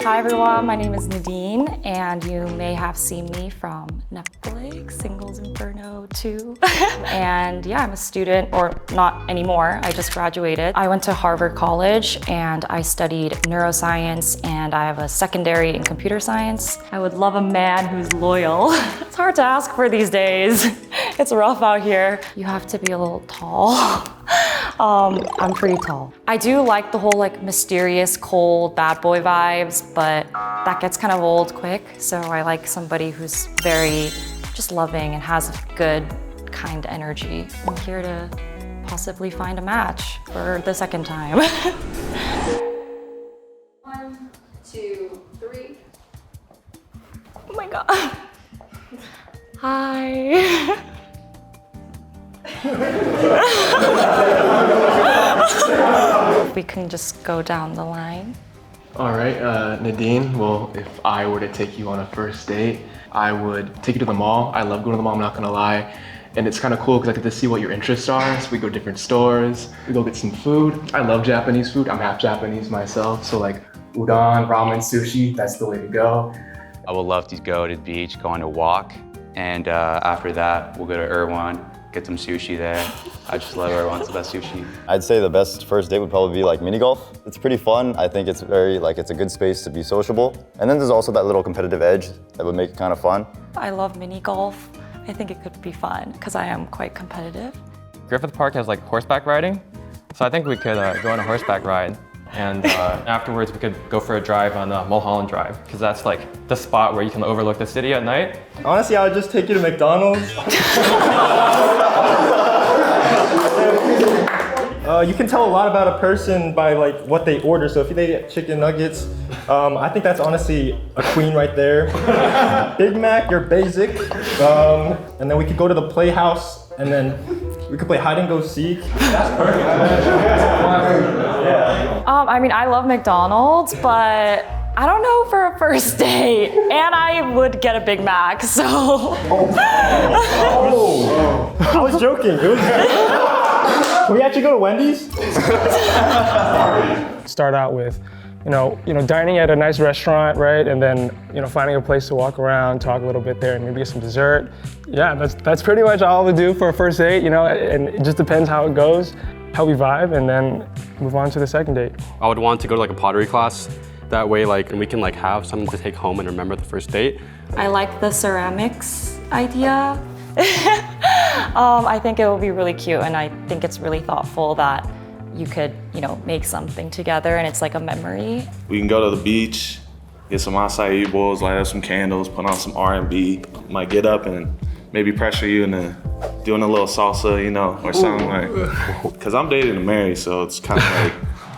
Hi everyone, my name is Nadine, and you may have seen me from Netflix, Singles Inferno 2. And yeah, I'm a student, or not anymore, I just graduated. I went to Harvard College and I studied neuroscience, and I have a secondary in computer science. I would love a man who's loyal. It's hard to ask for these days. It's rough out here. You have to be a little tall. I'm pretty tall. I do like the whole like mysterious, cold, bad boy vibes, but that gets kind of old quick. So I like somebody who's very just loving and has good, kind energy. I'm here to possibly find a match for the second time. 1, 2, 3. Oh my God. Hi. We can just go down the line. All right, Nadine, well, if I were to take you on a first date, I would take you to the mall. I love going to the mall, I'm not gonna lie. And it's kind of cool because I get to see what your interests are. So we go to different stores, we go get some food. I love Japanese food, I'm half Japanese myself. So like udon, ramen, sushi, that's the way to go. I would love to go to the beach, go on a walk. And after that, we'll go to Erewhon, get some sushi there. I just love Erewhon's the best sushi. I'd say the best first date would probably be like mini golf. It's pretty fun. I think it's it's a good space to be sociable. And then there's also that little competitive edge that would make it kind of fun. I love mini golf. I think it could be fun because I am quite competitive. Griffith Park has like horseback riding. So I think we could go on a horseback ride. And afterwards we could go for a drive on Mulholland Drive, because that's like the spot where you can overlook the city at night. Honestly, I would just take you to McDonald's. You can tell a lot about a person by like what they order. So if they get chicken nuggets, I think that's honestly a queen right there. Big Mac, you're basic. And then we could go to the Playhouse, and then we could play hide and go seek. That's perfect. Yeah. I mean, I love McDonald's, but I don't know for a first date. And I would get a Big Mac, so. I was joking. Can we actually go to Wendy's? Start out with, dining at a nice restaurant, right? And then, finding a place to walk around, talk a little bit there, and maybe get some dessert. Yeah, that's pretty much all we do for a first date, and it just depends how it goes, how we vibe, and then move on to the second date. I would want to go to like a pottery class. That way, and we can have something to take home and remember the first date. I like the ceramics idea. I think it will be really cute, and I think it's really thoughtful that you could, make something together and it's like a memory. We can go to the beach, get some acai bowls, light up some candles, put on some R&B. Might get up and maybe pressure you into doing a little salsa, or something like. Cause I'm dating and married, so it's kind of like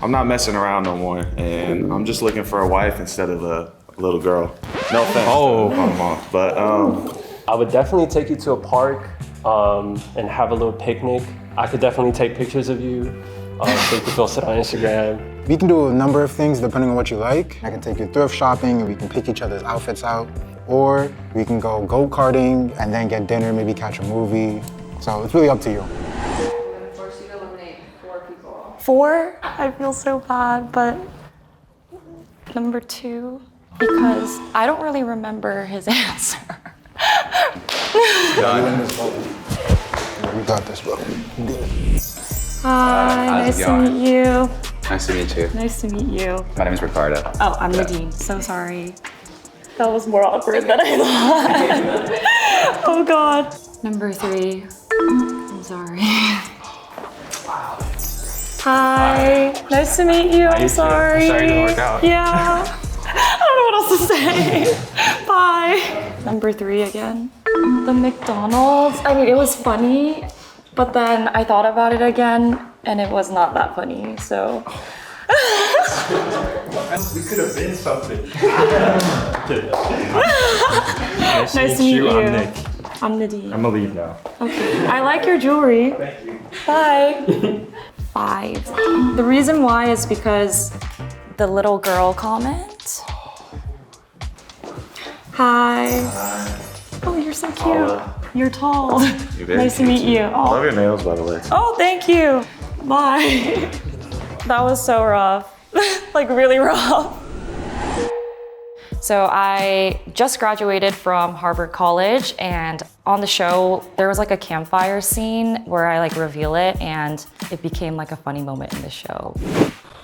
I'm not messing around no more, and I'm just looking for a wife instead of a little girl. No offense. Oh, but I would definitely take you to a park and have a little picnic. I could definitely take pictures of you, so you can post it on Instagram. We can do a number of things depending on what you like. I can take you thrift shopping and we can pick each other's outfits out. Or we can go go-karting and then get dinner, maybe catch a movie. So it's really up to you. I'm going to force you to eliminate 4 people. 4? I feel so bad, but number 2, because I don't really remember his answer. We got this, bro. Hi, nice to meet you. Nice to meet you. Nice to meet you. My name is Ricardo. Oh, I'm Nadine. So sorry. That was more awkward than I thought. Oh God. Number 3. I'm sorry. Hi. Nice to meet you. I'm sorry. Sorry it didn't work out. Yeah. I don't know what else to say. Bye. Number 3 again. The McDonald's. I mean, it was funny, but then I thought about it again, and it was not that funny. So. We could have been something. Nice to meet you. I'm Nick. I'm Nadine. I'm gonna leave now. Okay. I like your jewelry. Thank you. Bye. 5. The reason why is because the little girl comment. Hi. Oh, you're so cute. You're tall. Nice to meet you. I love your nails, by the way. Oh, thank you. Bye. That was so rough. Like really rough. So I just graduated from Harvard College, and on the show, there was like a campfire scene where I like reveal it, and it became like a funny moment in the show.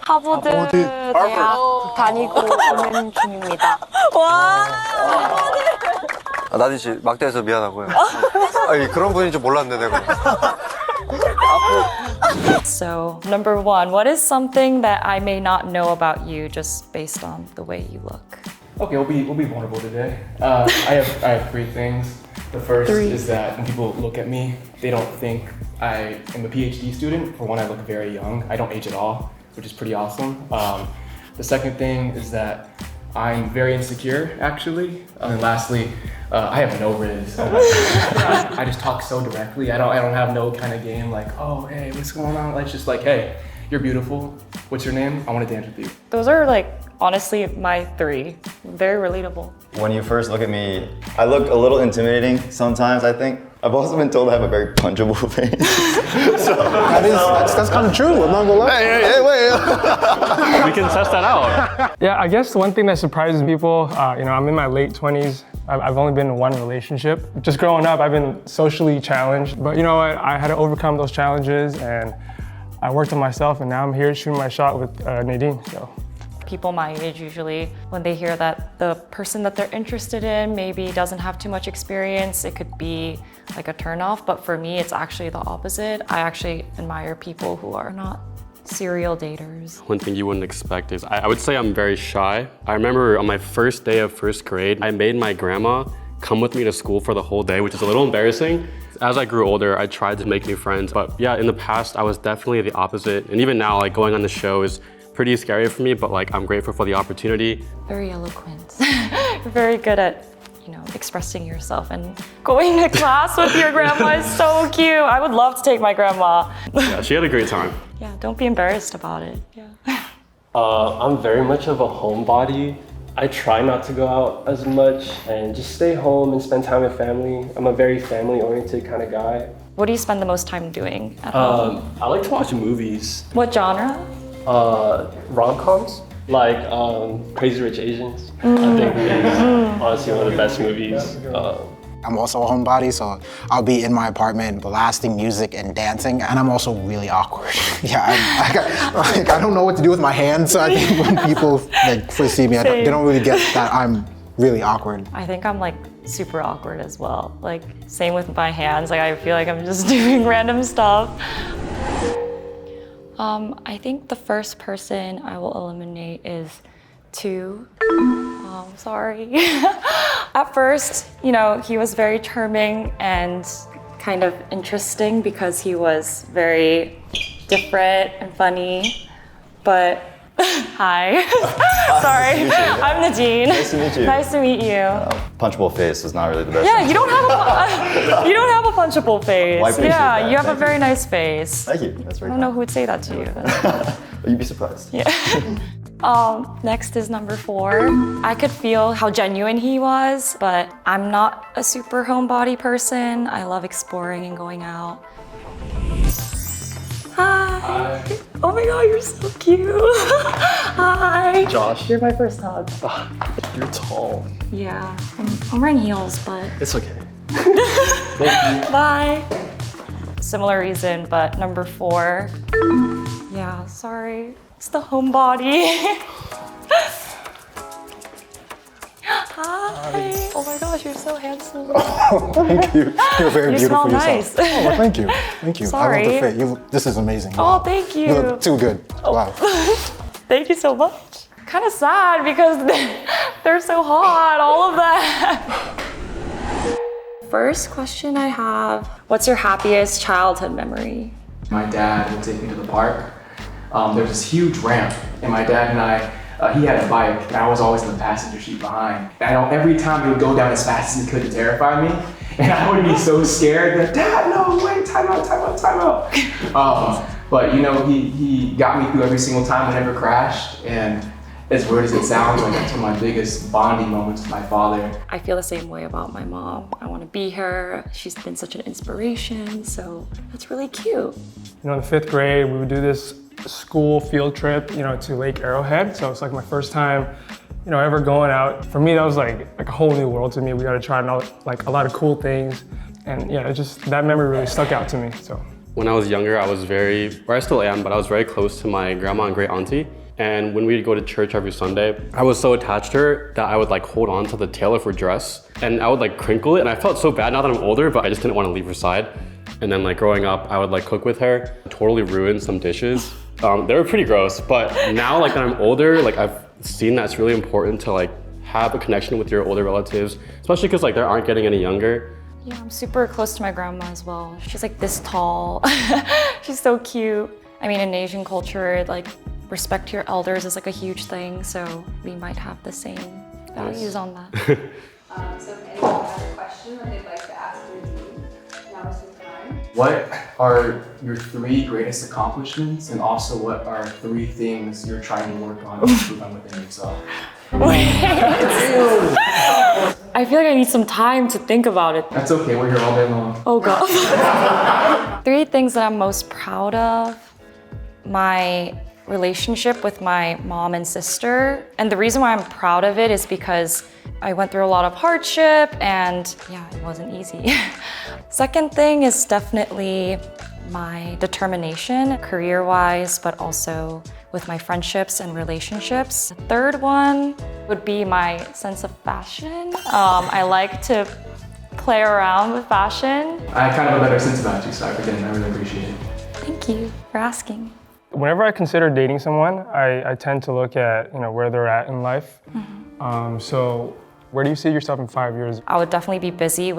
하버드 대학 다니고 있는 중입니다. 와! 나딘 씨 막대해서 미안하고요. 아니, 그런 분인 줄 몰랐네 내가. So number one, what is something that I may not know about you just based on the way you look? Okay, we'll be vulnerable today. I have three things. The first is that when people look at me, they don't think I am a PhD student. For one, I look very young. I don't age at all, which is pretty awesome. The second thing is that I'm very insecure, actually. And lastly, I have no riz. I just talk so directly. I don't have no kind of game like, oh, hey, what's going on? It's just like, hey, you're beautiful. What's your name? I want to dance with you. Those are like, honestly, my three. Very relatable. When you first look at me, I look a little intimidating sometimes, I think. I've also been told I have a very punchable face. That's kind of true. I'm not gonna lie. Hey, wait. We can test that out. Yeah, I guess the one thing that surprises people, I'm in my late 20s. I've only been in one relationship. Just growing up, I've been socially challenged. But you know what? I had to overcome those challenges, and I worked on myself, and now I'm here shooting my shot with Nadine. So. People my age usually, when they hear that the person that they're interested in maybe doesn't have too much experience, it could be like a turnoff. But for me, it's actually the opposite. I actually admire people who are not serial daters. One thing you wouldn't expect is I would say I'm very shy. I remember on my first day of first grade, I made my grandma come with me to school for the whole day, which is a little embarrassing. As I grew older, I tried to make new friends. But yeah, in the past, I was definitely the opposite. And even now, like going on the show is pretty scary for me, but like I'm grateful for the opportunity. Very eloquent. You're very good at, expressing yourself, and going to class with your grandma is so cute. I would love to take my grandma. Yeah, she had a great time. Yeah, don't be embarrassed about it. Yeah. I'm very much of a homebody. I try not to go out as much and just stay home and spend time with family. I'm a very family-oriented kind of guy. What do you spend the most time doing at home? I like to watch movies. What genre? Rom-coms, like Crazy Rich Asians. I think it's honestly one of the best movies. I'm also a homebody, so I'll be in my apartment blasting music and dancing, and I'm also really awkward. Yeah, I don't know what to do with my hands, so I think when people first see me, they don't really get that I'm really awkward. I think I'm like super awkward as well. Like same with my hands, like I feel like I'm just doing random stuff. I think the first person I will eliminate is two. Sorry. At first, he was very charming and kind of interesting because he was very different and funny, but hi. Sorry, I'm Nadine. Nice to meet you. Nice to meet you. Punchable face is not really the best. Yeah, you don't have a punchable face. Well, yeah, you have a very nice face. Thank you. That's very I don't know who would say that to you. You'd be surprised. Yeah. Next is number 4. I could feel how genuine he was, but I'm not a super homebody person. I love exploring and going out. Hi. Oh my god, you're so cute. Hi. Josh. You're my first hug. You're tall. Yeah, I'm wearing heels, but... It's okay. Bye. Similar reason, but number 4. Yeah, sorry. It's the homebody. Hi. Oh my gosh, you're so handsome. Thank you. You're very you beautiful smell yourself. nice. Oh, well, thank you. Thank you. Sorry. I love the fit. This is amazing. Oh, thank you. You look too good. Wow. Thank you so much. Kind of sad because they're so hot, all of that. First question I have, what's your happiest childhood memory? My dad would take me to the park. There's this huge ramp, and my dad and I, he had a bike, and I was always in the passenger seat behind. And every time he would go down as fast as he could to terrify me, and I would be so scared that, Dad, no, wait, time out. But he got me through every single time I never crashed, and as weird as it sounds, like that's one of my biggest bonding moments with my father. I feel the same way about my mom. I want to be her. She's been such an inspiration, so that's really cute. In the 5th grade, we would do this school field trip, to Lake Arrowhead. So it's like my first time ever going out. For me, that was like a whole new world to me. We got to try out like a lot of cool things. And yeah, that memory really stuck out to me, so. When I was younger, I was I still am, but I was very close to my grandma and great auntie. And when we'd go to church every Sunday, I was so attached to her that I would like hold on to the tail of her dress and I would like crinkle it. And I felt so bad now that I'm older, but I just didn't want to leave her side. And then like growing up, I would like cook with her, totally ruin some dishes. They were pretty gross, but now like that I'm older, like I've seen that it's really important to like have a connection with your older relatives, especially because like they aren't getting any younger. Yeah, I'm super close to my grandma as well. She's like this tall. She's so cute. I mean, in Asian culture, like respect your elders is like a huge thing, so we might have the same values on that. So if anyone has a question that they'd like to ask Nadine, now is the time. What are your 3 greatest accomplishments, and also what are 3 things you're trying to work on to improve on within yourself? I feel like I need some time to think about it. That's okay, we're here all day long. Oh God. 3 things that I'm most proud of. My relationship with my mom and sister. And the reason why I'm proud of it is because I went through a lot of hardship and yeah, it wasn't easy. Second thing is definitely my determination, career-wise, but also with my friendships and relationships. The third one would be my sense of fashion. I like to play around with fashion. I have kind of a better sense about you, so I really appreciate it. Thank you for asking. Whenever I consider dating someone, I tend to look at where they're at in life. So where do you see yourself in 5 years? I would definitely be busy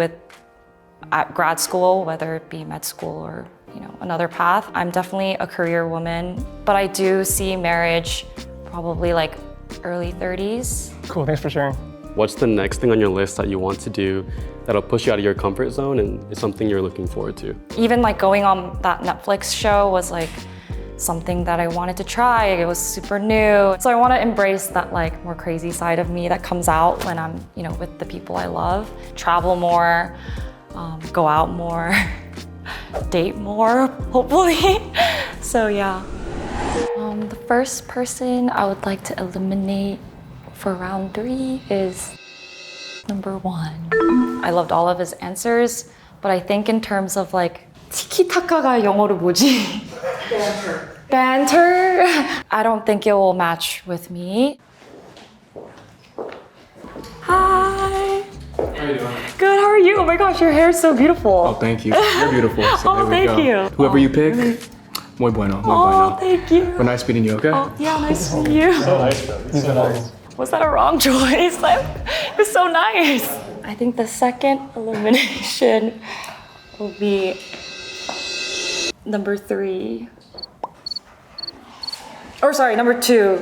at grad school, whether it be med school or another path. I'm definitely a career woman, but I do see marriage probably like early 30s. Cool, thanks for sharing. What's the next thing on your list that you want to do that'll push you out of your comfort zone and is something you're looking forward to? Even like going on that Netflix show was like something that I wanted to try. It was super new. So I want to embrace that like more crazy side of me that comes out when I'm, with the people I love. Travel more, go out more, date more, hopefully. So yeah. The first person I would like to eliminate for round 3 is number 1. I loved all of his answers, but I think in terms of like 티키타카가 영어로 뭐지? Banter. I don't think it will match with me. Hi. How are you doing? Good, how are you? Oh my gosh, your hair is so beautiful. Oh, thank you. You're beautiful. So Oh, there we thank go. you. Whoever you pick, muy bueno, muy Oh, bueno. thank you. But nice meeting you, okay? Oh, yeah, nice to meet you. So nice, though. He's so nice. Was that a wrong choice? It was so nice. I think the second elimination will be number 3. Or sorry, number 2.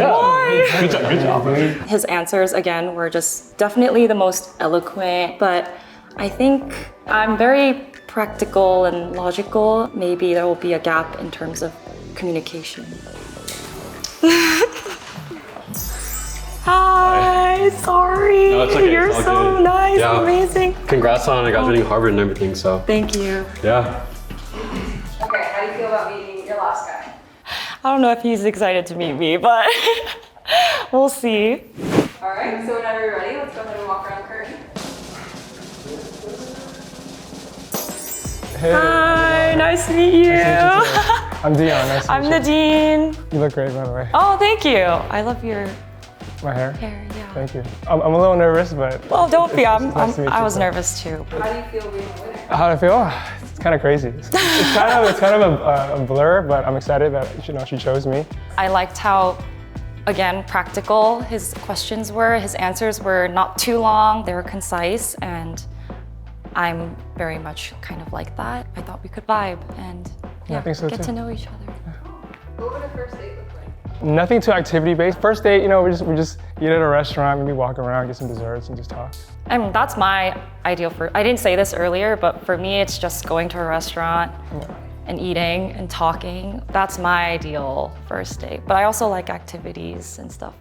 Why? Good job. His answers, again, were just definitely the most eloquent, but I think I'm very practical and logical. Maybe there will be a gap in terms of communication. Hi, sorry. No, it's okay. You're It's all so good. nice, Yeah. amazing. Congrats on graduating Harvard and everything, so. Thank you. Yeah. Okay, how do you feel about meeting your last guy? I don't know if he's excited to meet me, but we'll see. All right, so whenever you're ready, let's go ahead and walk around the curtain. Hey. Hi, nice to meet you. I'm Dion, nice to I'm meet you. Nadine. You look great, by the way. Oh, thank you. I love your My hair? hair, yeah. Thank you. I'm a little nervous, but... Well, don't be. Nice to meet I you, was too. nervous too. How do you feel being a winner? How do I feel? Oh, it's kind of crazy. It's kind of a blur, but I'm excited that she chose me. I liked how, again, practical his questions were. His answers were not too long. They were concise, and I'm very much kind of like that. I thought we could vibe and Yeah, I think so, get too. to know each other. What would a first date look like? Nothing too activity-based. First date, we just eat at a restaurant, maybe walk around, get some desserts, and just talk. I mean, that's my ideal I didn't say this earlier, but for me, it's just going to a restaurant and eating and talking. That's my ideal first date. But I also like activities and stuff.